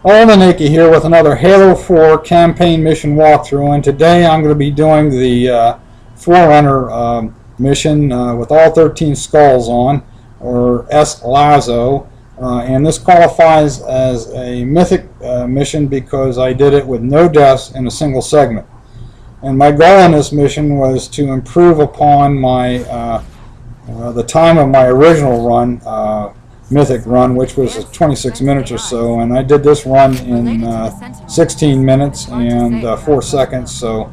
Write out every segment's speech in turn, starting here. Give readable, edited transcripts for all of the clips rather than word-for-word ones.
Nikki here with another Halo 4 campaign mission walkthrough, and today I'm going to be doing the Forerunner mission with all 13 skulls on, or SLASO, and this qualifies as a Mythic mission because I did it with no deaths in a single segment. And my goal in this mission was to improve upon my the time of my original run, Mythic run, which was 26 minutes or so, and I did this run in 16 minutes and 4 seconds, so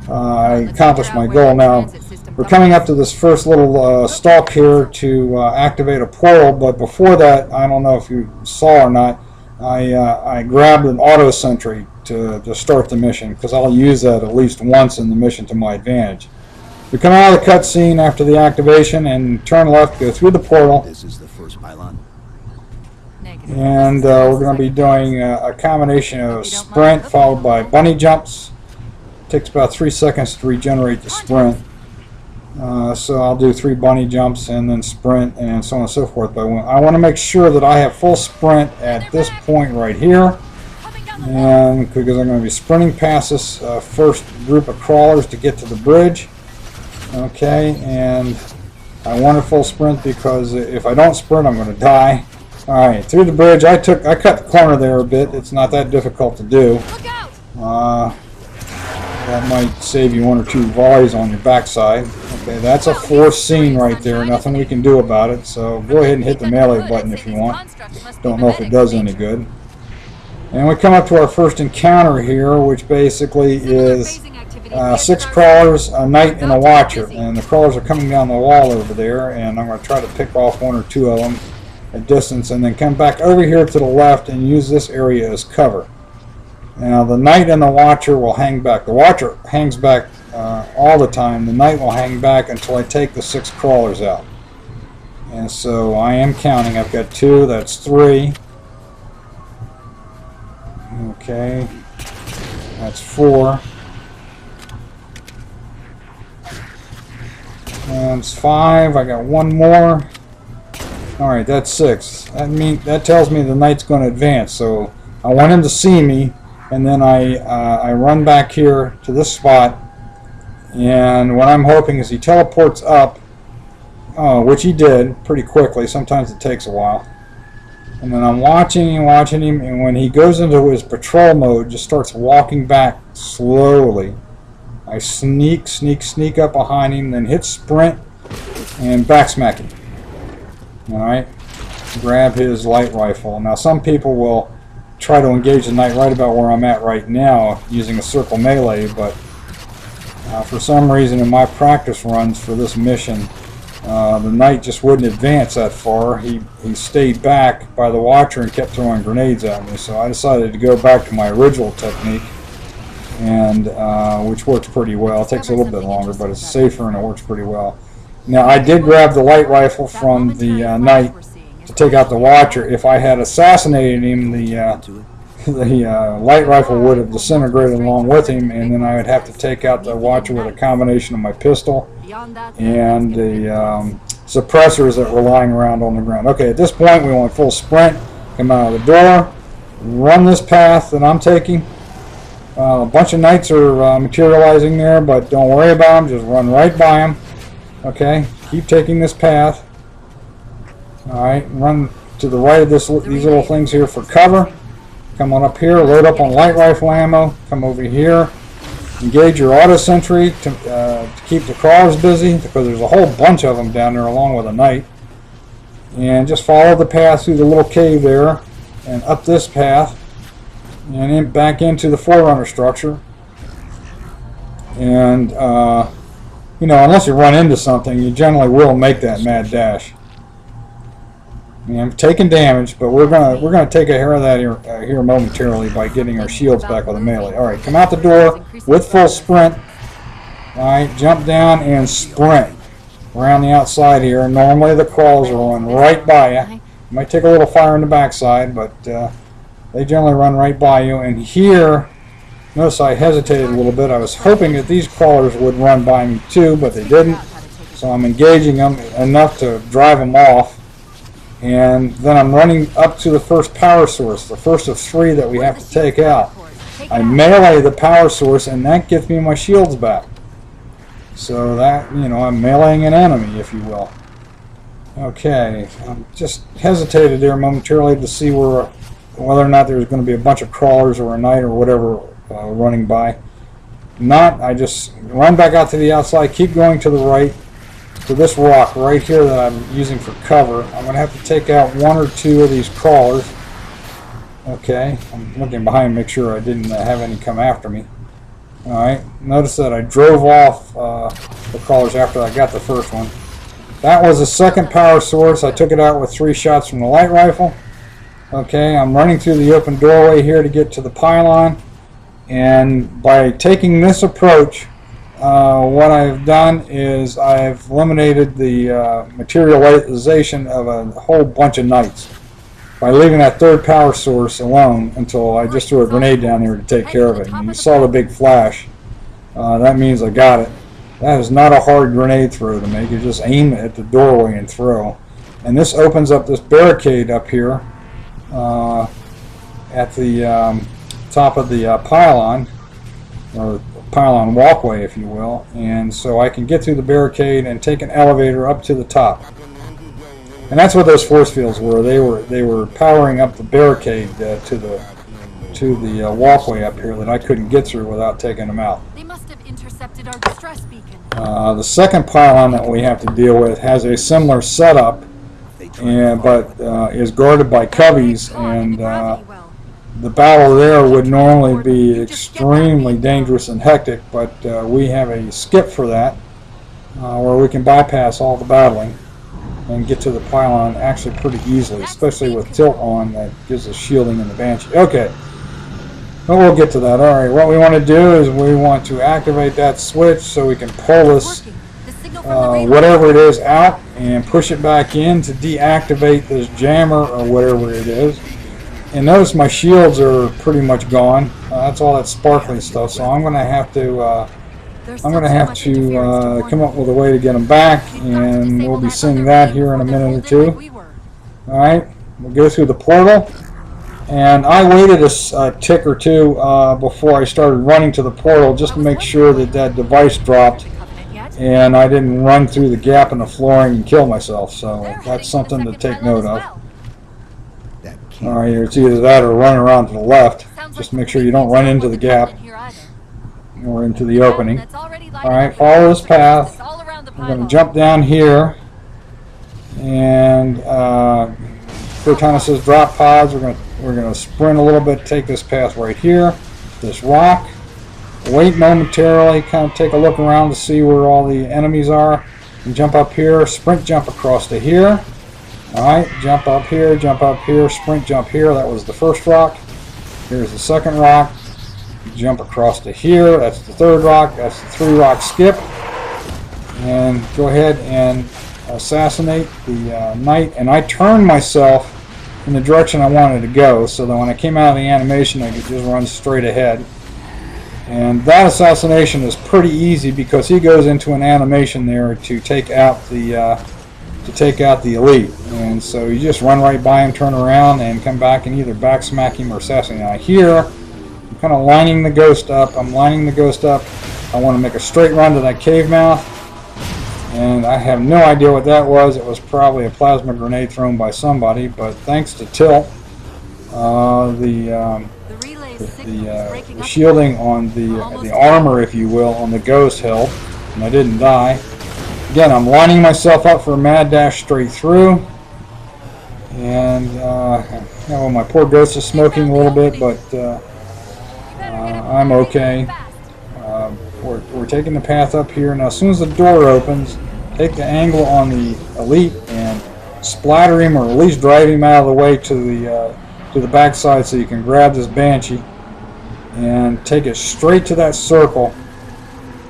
I accomplished my goal. Now we're coming up to this first little stalk here to activate a portal, but before that, I don't know if you saw or not, I grabbed an auto sentry to start the mission, because I'll use that at least once in the mission to my advantage. We come out of the cutscene after the activation and turn left, go through the portal. This is the first pylon. And we're going to be doing a combination of sprint followed by bunny jumps. It takes about 3 seconds to regenerate the sprint. So I'll do 3 bunny jumps and then sprint and so on and so forth. But I want to make sure that I have full sprint at this point right here. And because I'm going to be sprinting past this first group of crawlers to get to the bridge. Okay, and I want a full sprint because if I don't sprint, I'm going to die. Alright, through the bridge, I cut the corner there a bit. It's not that difficult to do. That might save you 1 or 2 volleys on your backside. Okay, that's a forced scene right there. Nothing we can do about it. So go ahead and hit the melee button if you want. Don't know if it does any good. And we come up to our first encounter here, which basically is 6 crawlers, a knight, and a watcher. And the crawlers are coming down the wall over there, and I'm going to try to pick off 1 or 2 of them at distance, and then come back over here to the left and use this area as cover. Now the knight and the watcher will hang back. The watcher hangs back all the time. The knight will hang back until I take the 6 crawlers out. And so I am counting. I've got 2, that's 3. Okay, that's 4. And it's 5. I got 1 more. Alright, that's 6. That tells me the knight's going to advance. So I want him to see me, and then I run back here to this spot. And what I'm hoping is he teleports up, which he did pretty quickly. Sometimes it takes a while. And then I'm watching him, and when he goes into his patrol mode, just starts walking back slowly. I sneak up behind him, then hit sprint and backsmack him. Alright, grab his light rifle. Now some people will try to engage the knight right about where I'm at right now using a circle melee, but for some reason in my practice runs for this mission, the knight just wouldn't advance that far. He stayed back by the watcher and kept throwing grenades at me, so I decided to go back to my original technique, and which works pretty well. It takes a little bit longer, but it's safer and it works pretty well. Now I did grab the light rifle from the knight to take out the watcher. If I had assassinated him, the light rifle would have disintegrated along with him, and then I would have to take out the watcher with a combination of my pistol and the suppressors that were lying around on the ground. Okay, at this point we want full sprint. Come out of the door, run this path that I'm taking. A bunch of knights are materializing there, but don't worry about them. Just run right by them. Okay, keep taking this path. Alright, run to the right of these little things here for cover. Come on up here, load up on light rifle ammo. Come over here, engage your auto sentry to keep the crawlers busy, because there's a whole bunch of them down there along with a knight. And just follow the path through the little cave there, and up this path, and back into the Forerunner structure. And you know, unless you run into something, you generally will make that mad dash. And I'm taking damage, but we're gonna take care of that here momentarily by getting our shields back with a melee. All right, come out the door with full sprint. All right, jump down and sprint around the outside here. Normally the crawls are run right by you. Might take a little fire in the backside, but they generally run right by you. And here, notice I hesitated a little bit. I was hoping that these crawlers would run by me too, but they didn't. So I'm engaging them enough to drive them off. And then I'm running up to the first power source, the first of 3 that we have to take out. I melee the power source, and that gives me my shields back. So that, you know, I'm meleeing an enemy, if you will. Okay, I'm just hesitated there momentarily to see whether or not there's going to be a bunch of crawlers or a knight or whatever running by. Not, I just run back out to the outside, keep going to the right, to this rock right here that I'm using for cover. I'm going to have to take out 1 or 2 of these crawlers. Okay, I'm looking behind to make sure I didn't have any come after me. Alright, notice that I drove off the crawlers after I got the first one. That was the second power source. I took it out with 3 shots from the light rifle. Okay, I'm running through the open doorway here to get to the pylon. And by taking this approach, what I've done is I've eliminated the materialization of a whole bunch of knights by leaving that third power source alone until I just threw a grenade down there to take care of it. And you saw the big flash. That means I got it. That is not a hard grenade throw to make. You just aim it at the doorway and throw. And this opens up this barricade up here at the top of the pylon, or pylon walkway, if you will. And so I can get through the barricade and take an elevator up to the top. And that's what those force fields were. They were powering up the barricade to the walkway up here that I couldn't get through without taking them out. They must have intercepted our distress beacon. The second pylon that we have to deal with has a similar setup, but is guarded by coveys, and the battle there would normally be extremely dangerous and hectic, but we have a skip for that, where we can bypass all the battling and get to the pylon actually pretty easily, especially with tilt on. That gives us shielding in the Banshee. Okay, well, we'll get to that. Alright, what we want to do is we want to activate that switch so we can pull this whatever it is out and push it back in to deactivate this jammer or whatever it is. And notice my shields are pretty much gone. That's all that sparkly stuff, so I'm going to have to come up with a way to get them back, and we'll be seeing that here in a minute or two. Alright, we'll go through the portal, and I waited a tick or two before I started running to the portal just to make sure that that device dropped and I didn't run through the gap in the flooring and kill myself, so that's something to take note of. Alright, it's either that or run around to the left. Just make sure you don't run into the gap or into the opening. Alright, follow this path. We're going to jump down here, and Cortana says drop pods. We're going to sprint a little bit, take this path right here, this rock. Wait momentarily, kind of take a look around to see where all the enemies are, and jump up here, sprint jump across to here. Alright, jump up here, sprint jump here. That was the first rock. Here's the second rock. Jump across to here. That's the third rock. That's the 3-rock skip. And go ahead and assassinate the knight. And I turned myself in the direction I wanted to go, so that when I came out of the animation I could just run straight ahead. And that assassination is pretty easy because he goes into an animation there to take out the elite, and so you just run right by him, turn around, and come back and either back smack him or assassinate him. Now here, I'm kind of lining the ghost up. I want to make a straight run to that cave mouth, and I have no idea what that was. It was probably a plasma grenade thrown by somebody, but thanks to tilt, the shielding on the armor, if you will, on the ghost held, and I didn't die. Again, I'm lining myself up for a mad dash straight through, and well, my poor ghost is smoking a little bit, but I'm okay. We're taking the path up here. Now, as soon as the door opens, take the angle on the elite and splatter him, or at least drive him out of the way to the backside so you can grab this Banshee and take it straight to that circle,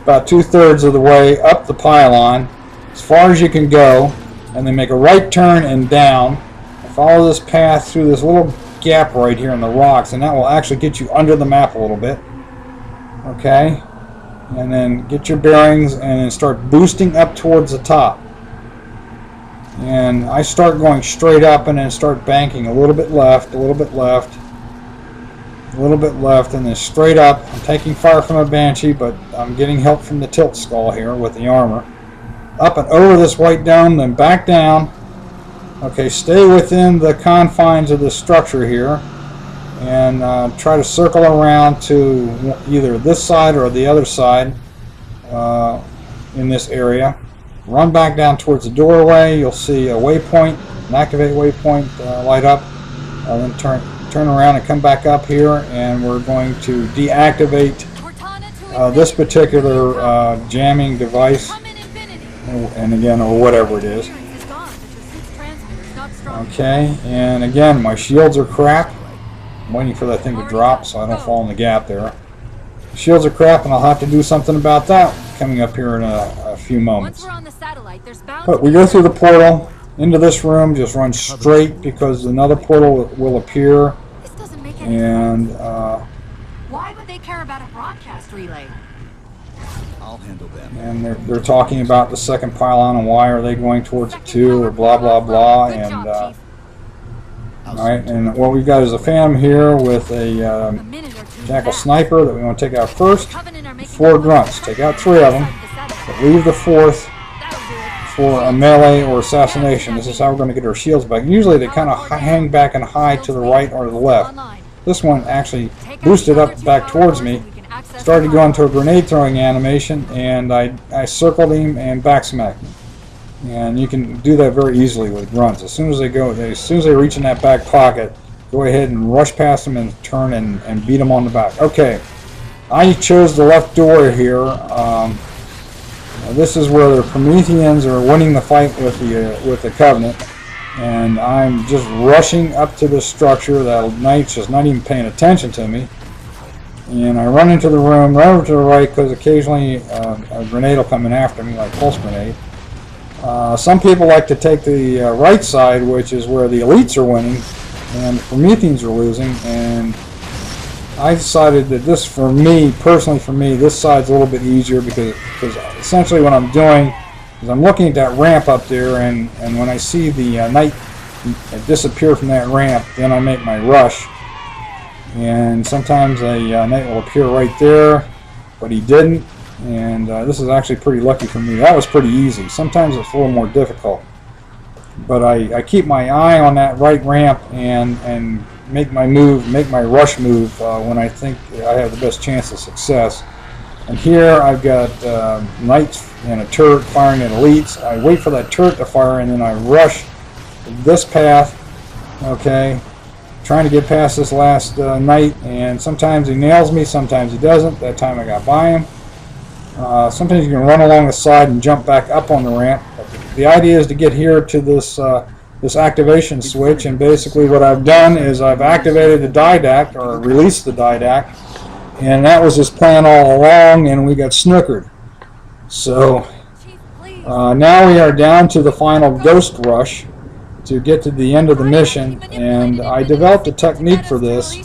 about 2/3 of the way up the pylon, as far as you can go, and then make a right turn and down, and follow this path through this little gap right here in the rocks, and that will actually get you under the map a little bit. Okay, and then get your bearings and then start boosting up towards the top. And I start going straight up and then start banking a little bit left, a little bit left, a little bit left, and then straight up. I'm taking fire from a Banshee, but I'm getting help from the tilt skull here with the armor. Up and over this white dome, then back down. Okay, stay within the confines of the structure here, and try to circle around to either this side or the other side in this area. Run back down towards the doorway. You'll see a waypoint, an activate waypoint light up. Then turn around and come back up here, and we're going to deactivate this particular jamming device, and again, or whatever it is. Okay, and again, my shields are crap. I'm waiting for that thing to drop so I don't fall in the gap there. Shields are crap, and I'll have to do something about that coming up here in a few moments. But we go through the portal into this room, just run straight because another portal will appear. And why would they care about a broadcast relay? I'll handle them. And they're talking about the second pylon and why are they going towards it too, or blah blah blah. And alright, and what we've got is a Phantom here with a Jackal Sniper that we want to take out first. 4 grunts. Take out 3 of them, but leave the 4th for a melee or assassination. This is how we're going to get our shields back. Usually they kind of hang back and hide to the right or the left. This one actually boosted up back towards me, started going to a grenade throwing animation, and I circled him and backsmacked him. And you can do that very easily with grunts. As soon as they reach in that back pocket, go ahead and rush past them and turn and beat them on the back. Okay, I chose the left door here. This is where the Prometheans are winning the fight with the Covenant, and I'm just rushing up to the structure. That Knight's just not even paying attention to me. And I run into the room, run over to the right, because occasionally a grenade will come in after me, like pulse grenade. Some people like to take the right side, which is where the elites are winning and the Prometheans are losing, and I decided that this, for me, personally for me, this side's a little bit easier because essentially what I'm doing is I'm looking at that ramp up there, and when I see the Knight disappear from that ramp, then I make my rush. And sometimes a Knight will appear right there, but he didn't. And this is actually pretty lucky for me. That was pretty easy. Sometimes it's a little more difficult. But I keep my eye on that right ramp and make my rush move when I think I have the best chance of success. And here I've got Knights and a turret firing at elites. I wait for that turret to fire, and then I rush this path. Okay, trying to get past this last Knight, and sometimes he nails me, sometimes he doesn't. That time I got by him. Sometimes you can run along the side and jump back up on the ramp. The idea is to get here to this this activation switch, and basically what I've done is I've activated the didact, or released the didact, and that was his plan all along, and we got snookered. So now we are down to the final ghost rush to get to the end of the mission, and I developed a technique for this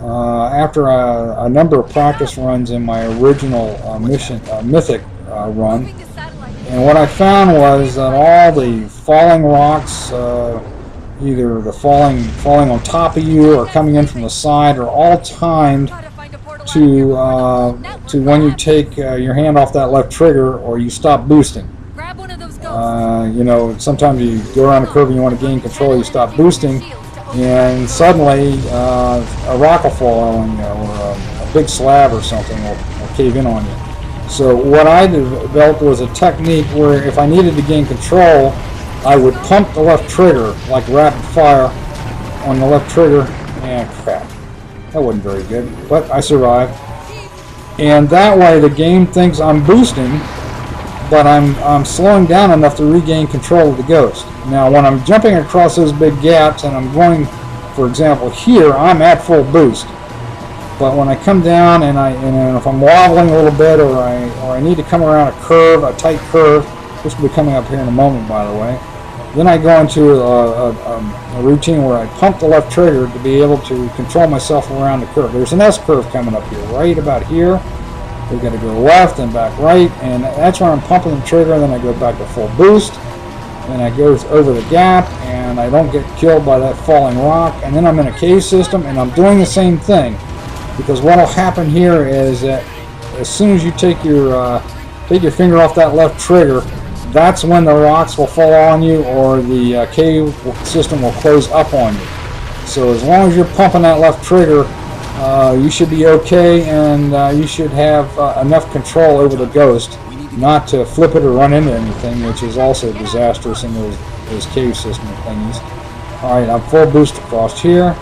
after a number of practice runs in my original Mythic run. And what I found was that all the falling rocks, either the falling on top of you or coming in from the side, are all timed to when you take your hand off that left trigger or you stop boosting. You know, sometimes you go around a curve and you want to gain control, you stop boosting, and suddenly a rock will fall on you, or a big slab or something will cave in on you. So what I developed was a technique where if I needed to gain control, I would pump the left trigger like rapid fire on the left trigger, and crap, that wasn't very good, but I survived. And that way the game thinks I'm boosting, but I'm slowing down enough to regain control of the ghost. Now when I'm jumping across those big gaps and I'm going, for example here, I'm at full boost. But when I come down and if I'm wobbling a little bit, or I need to come around a curve, a tight curve, which will be coming up here in a moment, by the way, then I go into a routine where I pump the left trigger to be able to control myself around the curve. There's an S curve coming up here, right about here. We've got to go left and back right, and that's where I'm pumping the trigger, and then I go back to full boost. and I go over the gap, and I don't get killed by that falling rock, and then I'm in a cave system, and I'm doing the same thing, because what will happen here is that as soon as you take your finger off that left trigger, that's when the rocks will fall on you, or the cave system will close up on you. So as long as you're pumping that left trigger, you should be okay, and you should have enough control over the ghost not to flip it or run into anything, which is also disastrous in those cave system thingies. Alright, I'm full boost across here,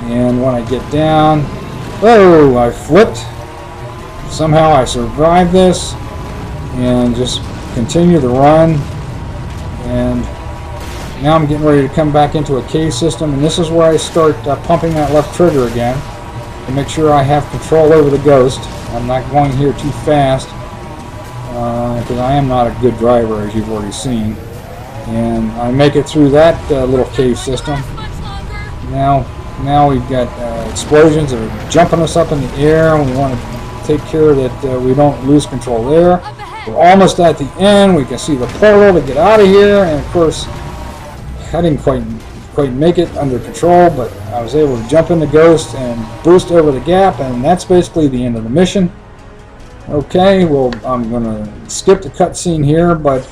and when I get down, oh, I flipped. Somehow I survived this, and just continue to run, and now I'm getting ready to come back into a cave system, and this is where I start pumping that left trigger again to make sure I have control over the ghost. I'm not going here too fast, because I am not a good driver, as you've already seen. And I make it through that little cave system. Now we've got explosions that are jumping us up in the air, and we want to take care that we don't lose control there. We're almost at the end. We can see the portal to get out of here, and of course I didn't quite make it under control, but I was able to jump in the ghost and boost over the gap, and that's basically the end of the mission. Okay, well, I'm going to skip the cutscene here, but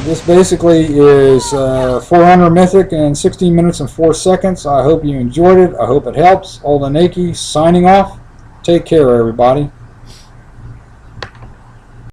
this basically is Forerunner Mythic in 16 minutes and 4 seconds. I hope you enjoyed it. I hope it helps. Old Anaki signing off. Take care, everybody.